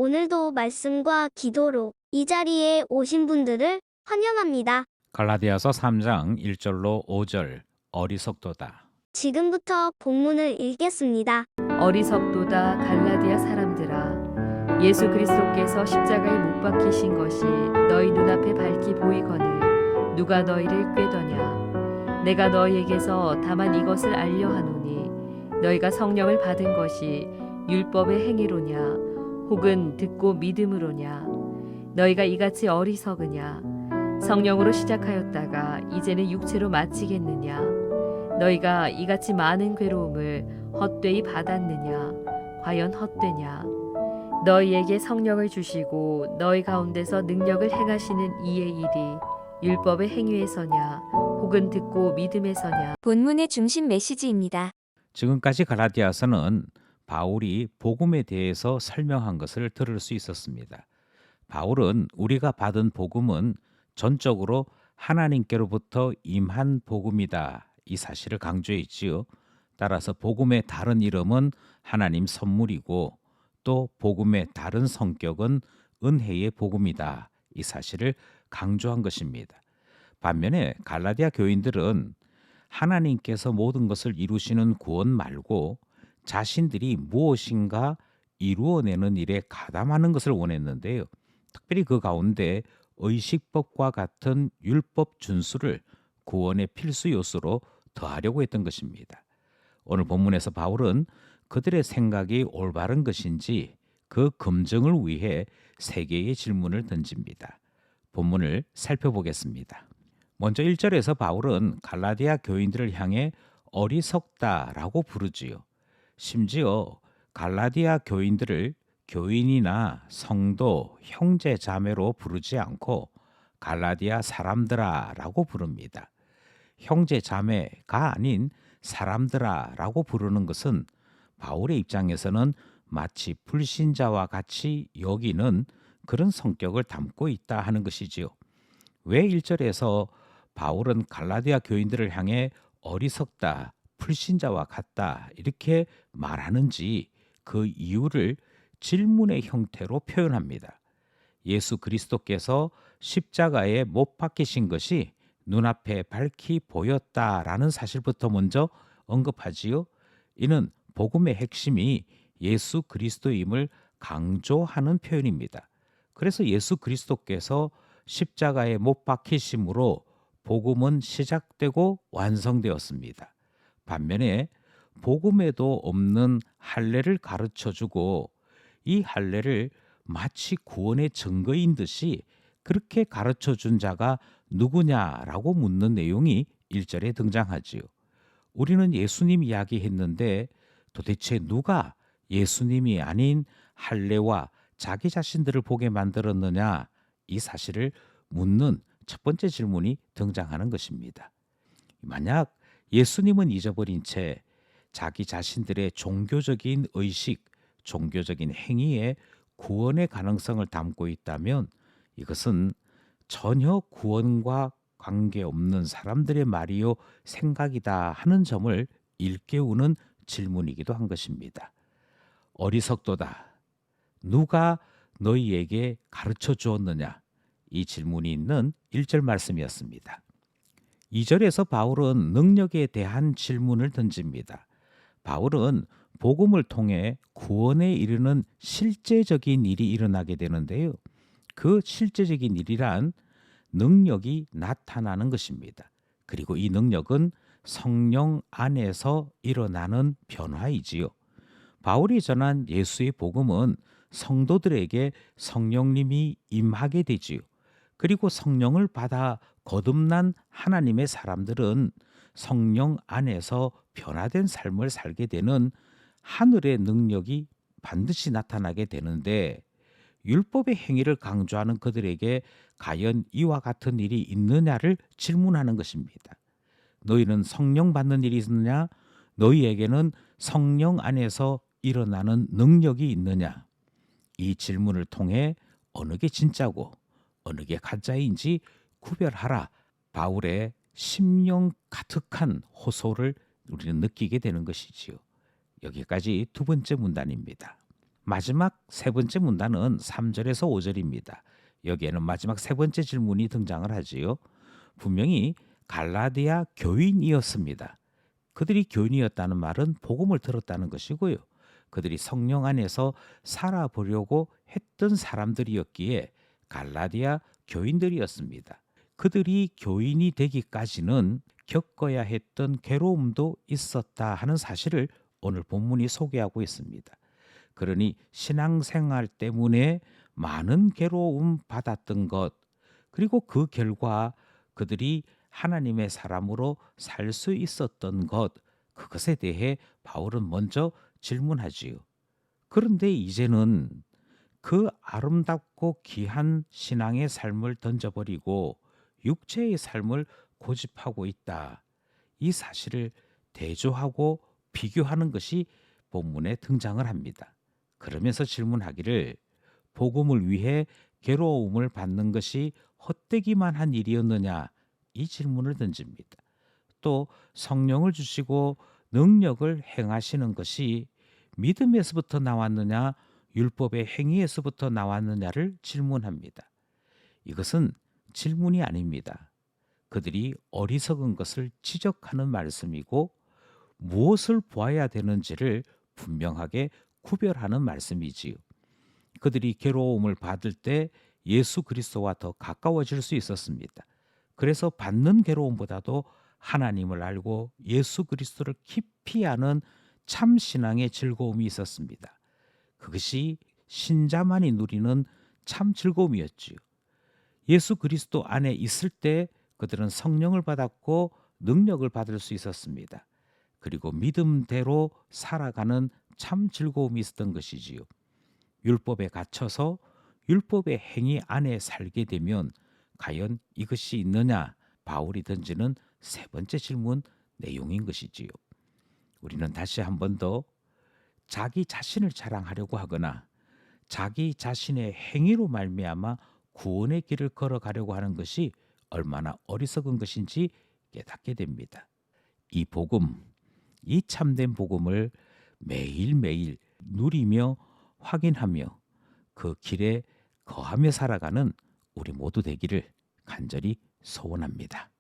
오늘도 말씀과 기도로 이 자리에 오신 분들을 환영합니다. 갈라디아서 3장 1절로 5절 어리석도다. 지금부터 본문을 읽겠습니다. 어리석도다 갈라디아 사람들아, 예수 그리스도께서 십자가에 못 박히신 것이 너희 눈앞에 밝히 보이거늘 누가 너희를 꾀더냐. 내가 너희에게서 다만 이것을 알려 하노니 너희가 성령을 받은 것이 율법의 행위로냐 혹은 듣고 믿음으로냐. 너희가 이같이 어리석으냐. 성령으로 시작하였다가 이제는 육체로 마치겠느냐. 너희가 이같이 많은 괴로움을 헛되이 받았느냐. 과연 헛되냐. 너희에게 성령을 주시고 너희 가운데서 능력을 행하시는 이의 일이 율법의 행위에서냐 혹은 듣고 믿음에서냐. 본문의 중심 메시지입니다. 지금까지 갈라디아서는 바울이 복음에 대해서 설명한 것을 들을 수 있었습니다. 바울은 우리가 받은 복음은 전적으로 하나님께로부터 임한 복음이다, 이 사실을 강조했지요. 따라서 복음의 다른 이름은 하나님 선물이고 또 복음의 다른 성격은 은혜의 복음이다, 이 사실을 강조한 것입니다. 반면에 갈라디아 교인들은 하나님께서 모든 것을 이루시는 구원 말고 자신들이 무엇인가 이루어내는 일에 가담하는 것을 원했는데요. 특별히 그 가운데 의식법과 같은 율법 준수를 구원의 필수 요소로 더하려고 했던 것입니다. 오늘 본문에서 바울은 그들의 생각이 올바른 것인지 그 검증을 위해 세 개의 질문을 던집니다. 본문을 살펴보겠습니다. 먼저 1절에서 바울은 갈라디아 교인들을 향해 어리석다라고 부르지요. 심지어 갈라디아 교인들을 교인이나 성도, 형제, 자매로 부르지 않고 갈라디아 사람들아라고 부릅니다. 형제, 자매가 아닌 사람들아라고 부르는 것은 바울의 입장에서는 마치 불신자와 같이 여기는 그런 성격을 담고 있다 하는 것이지요. 왜 1절에서 바울은 갈라디아 교인들을 향해 어리석다, 불신자와 같다 이렇게 말하는지 그 이유를 질문의 형태로 표현합니다. 예수 그리스도께서 십자가에 못 박히신 것이 눈앞에 밝히 보였다라는 사실부터 먼저 언급하지요. 이는 복음의 핵심이 예수 그리스도임을 강조하는 표현입니다. 그래서 예수 그리스도께서 십자가에 못 박히심으로 복음은 시작되고 완성되었습니다. 반면에 복음에도 없는 할례를 가르쳐주고 이 할례를 마치 구원의 증거인 듯이 그렇게 가르쳐준 자가 누구냐라고 묻는 내용이 1절에 등장하지요. 우리는 예수님 이야기했는데 도대체 누가 예수님이 아닌 할례와 자기 자신들을 보게 만들었느냐, 이 사실을 묻는 첫 번째 질문이 등장하는 것입니다. 만약 예수님은 잊어버린 채 자기 자신들의 종교적인 의식, 종교적인 행위에 구원의 가능성을 담고 있다면 이것은 전혀 구원과 관계없는 사람들의 말이요 생각이다 하는 점을 일깨우는 질문이기도 한 것입니다. 어리석도다. 누가 너희에게 가르쳐 주었느냐? 이 질문이 있는 1절 말씀이었습니다. 2절에서 바울은 능력에 대한 질문을 던집니다. 바울은 복음을 통해 구원에 이르는 실제적인 일이 일어나게 되는데요. 그 실제적인 일이란 능력이 나타나는 것입니다. 그리고 이 능력은 성령 안에서 일어나는 변화이지요. 바울이 전한 예수의 복음은 성도들에게 성령님이 임하게 되지요. 그리고 성령을 받아 거듭난 하나님의 사람들은 성령 안에서 변화된 삶을 살게 되는 하늘의 능력이 반드시 나타나게 되는데, 율법의 행위를 강조하는 그들에게 과연 이와 같은 일이 있느냐를 질문하는 것입니다. 너희는 성령 받는 일이 있느냐? 너희에게는 성령 안에서 일어나는 능력이 있느냐? 이 질문을 통해 어느 게 진짜고 어느 게 가짜인지 구별하라, 바울의 심령 가득한 호소를 우리는 느끼게 되는 것이지요. 여기까지 두 번째 문단입니다. 마지막 세 번째 문단은 3절에서 5절입니다. 여기에는 마지막 세 번째 질문이 등장을 하지요. 분명히 갈라디아 교인이었습니다. 그들이 교인이었다는 말은 복음을 들었다는 것이고요. 그들이 성령 안에서 살아보려고 했던 사람들이었기에 갈라디아 교인들이었습니다. 그들이 교인이 되기까지는 겪어야 했던 괴로움도 있었다 하는 사실을 오늘 본문이 소개하고 있습니다. 그러니 신앙생활 때문에 많은 괴로움 받았던 것, 그리고 그 결과 그들이 하나님의 사람으로 살 수 있었던 것, 그것에 대해 바울은 먼저 질문하지요. 그런데 이제는 그 아름답고 귀한 신앙의 삶을 던져버리고 육체의 삶을 고집하고 있다. 이 사실을 대조하고 비교하는 것이 본문에 등장을 합니다. 그러면서 질문하기를 복음을 위해 괴로움을 받는 것이 헛되기만 한 일이었느냐, 이 질문을 던집니다. 또 성령을 주시고 능력을 행하시는 것이 믿음에서부터 나왔느냐 율법의 행위에서부터 나왔느냐를 질문합니다. 이것은 질문이 아닙니다. 그들이 어리석은 것을 지적하는 말씀이고 무엇을 보아야 되는지를 분명하게 구별하는 말씀이지요. 그들이 괴로움을 받을 때 예수 그리스도와 더 가까워질 수 있었습니다. 그래서 받는 괴로움보다도 하나님을 알고 예수 그리스도를 깊이 아는 참 신앙의 즐거움이 있었습니다. 그것이 신자만이 누리는 참 즐거움이었지요. 예수 그리스도 안에 있을 때 그들은 성령을 받았고 능력을 받을 수 있었습니다. 그리고 믿음대로 살아가는 참 즐거움이 있었던 것이지요. 율법에 갇혀서 율법의 행위 안에 살게 되면 과연 이것이 있느냐? 바울이 던지는 세 번째 질문 내용인 것이지요. 우리는 다시 한 번 더 자기 자신을 자랑하려고 하거나 자기 자신의 행위로 말미암아 구원의 길을 걸어가려고 하는 것이 얼마나 어리석은 것인지 깨닫게 됩니다. 이 복음, 이 참된 복음을 매일매일 누리며 확인하며 그 길에 거하며 살아가는 우리 모두 되기를 간절히 소원합니다.